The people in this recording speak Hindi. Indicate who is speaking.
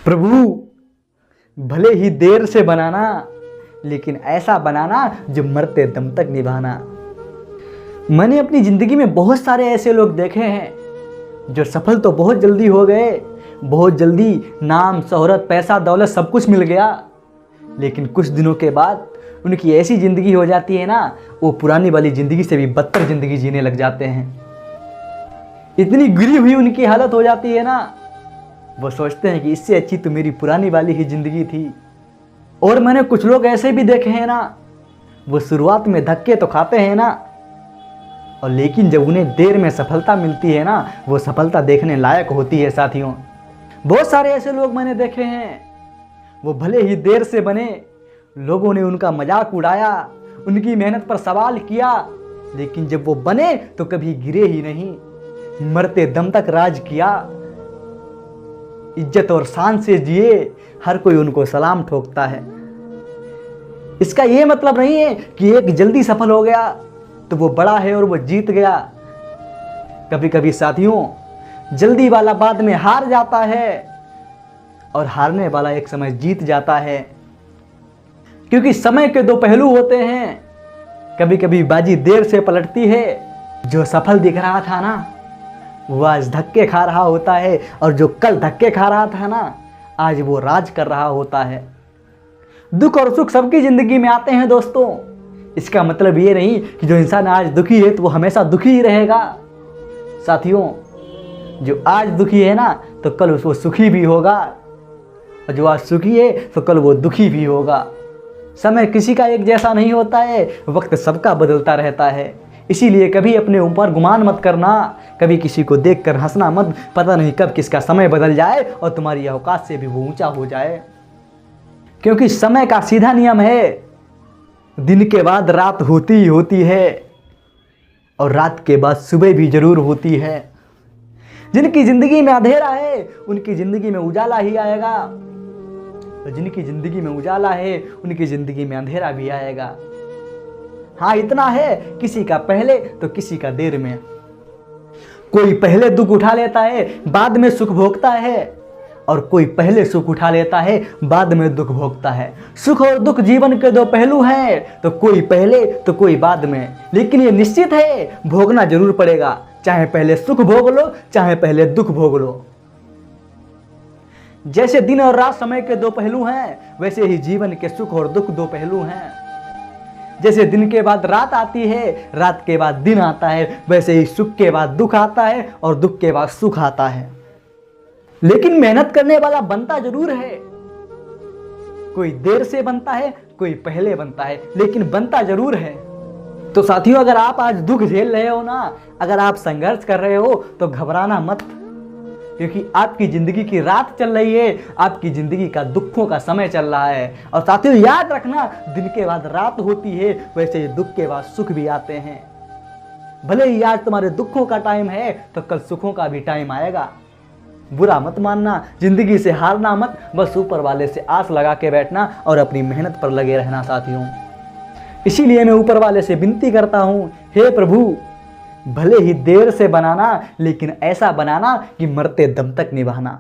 Speaker 1: प्रभु भले ही देर से बनाना, लेकिन ऐसा बनाना जो मरते दम तक निभाना। मैंने अपनी ज़िंदगी में बहुत सारे ऐसे लोग देखे हैं जो सफल तो बहुत जल्दी हो गए, बहुत जल्दी नाम शोहरत पैसा दौलत सब कुछ मिल गया, लेकिन कुछ दिनों के बाद उनकी ऐसी ज़िंदगी हो जाती है ना, वो पुरानी वाली ज़िंदगी से भी बदतर ज़िंदगी जीने लग जाते हैं। इतनी गिरी हुई उनकी हालत हो जाती है ना, वो सोचते हैं कि इससे अच्छी तो मेरी पुरानी वाली ही ज़िंदगी थी। और मैंने कुछ लोग ऐसे भी देखे हैं ना, वो शुरुआत में धक्के तो खाते हैं ना, और लेकिन जब उन्हें देर में सफलता मिलती है ना, वो सफलता देखने लायक होती है साथियों। बहुत सारे ऐसे लोग मैंने देखे हैं, वो भले ही देर से बने, लोगों ने उनका मजाक उड़ाया, उनकी मेहनत पर सवाल किया, लेकिन जब वो बने तो कभी गिरे ही नहीं, मरते दम तक राज किया, इज्जत और शान से जिए, हर कोई उनको सलाम ठोकता है। इसका ये मतलब नहीं है कि एक जल्दी सफल हो गया तो वो बड़ा है और वो जीत गया। कभी कभी साथियों, जल्दी वाला बाद में हार जाता है और हारने वाला एक समय जीत जाता है, क्योंकि समय के दो पहलू होते हैं। कभी कभी बाजी देर से पलटती है, जो सफल दिख रहा था ना, वो आज धक्के खा रहा होता है, और जो कल धक्के खा रहा था ना, आज वो राज कर रहा होता है। दुख और सुख सबकी जिंदगी में आते हैं दोस्तों। इसका मतलब ये नहीं कि जो इंसान आज दुखी है तो वो हमेशा दुखी ही रहेगा। साथियों, जो आज दुखी है ना, तो कल वो सुखी भी होगा, और जो आज सुखी है तो कल वो दुखी भी होगा। समय किसी का एक जैसा नहीं होता है, वक्त सबका बदलता रहता है। इसीलिए कभी अपने ऊपर गुमान मत करना, कभी किसी को देखकर हंसना मत। पता नहीं कब किसका समय बदल जाए और तुम्हारी औकात से भी वो ऊंचा हो जाए। क्योंकि समय का सीधा नियम है, दिन के बाद रात होती ही होती है, और रात के बाद सुबह भी जरूर होती है। जिनकी जिंदगी में अंधेरा है, उनकी जिंदगी में उजाला ही आएगा, और जिनकी जिंदगी में उजाला है, उनकी जिंदगी में अंधेरा भी आएगा। हाँ, इतना है, किसी का पहले तो किसी का देर में। कोई पहले दुख उठा लेता है, बाद में सुख भोगता है, और कोई पहले सुख उठा लेता है, बाद में दुख भोगता है। सुख और दुख जीवन के दो पहलू हैं, तो कोई पहले तो कोई बाद में, लेकिन ये निश्चित है, भोगना जरूर पड़ेगा। चाहे पहले सुख भोग लो, चाहे पहले दुख भोग लो। जैसे दिन और रात समय के दो पहलू हैं, वैसे ही जीवन के सुख और दुख दो पहलू हैं। जैसे दिन के बाद रात आती है, रात के बाद दिन आता है, वैसे ही सुख के बाद दुख आता है और दुख के बाद सुख आता है। लेकिन मेहनत करने वाला बनता जरूर है। कोई देर से बनता है, कोई पहले बनता है, लेकिन बनता जरूर है। तो साथियों, अगर आप आज दुख झेल रहे हो ना, अगर आप संघर्ष कर रहे हो, तो घबराना मत, क्योंकि आपकी जिंदगी की रात चल रही है, आपकी जिंदगी का दुखों का समय चल रहा है। और साथियों, याद रखना, दिन के बाद रात होती है, वैसे ही दुख के बाद सुख भी आते हैं। भले ही आज तुम्हारे दुखों का टाइम है, तो कल सुखों का भी टाइम आएगा। बुरा मत मानना, जिंदगी से हारना मत, बस ऊपर वाले से आस लगा के बैठना और अपनी मेहनत पर लगे रहना साथियों। इसीलिए मैं ऊपर वाले से विनती करता हूँ, हे प्रभु, भले ही देर से बनाना, लेकिन ऐसा बनाना कि मरते दम तक निभाना।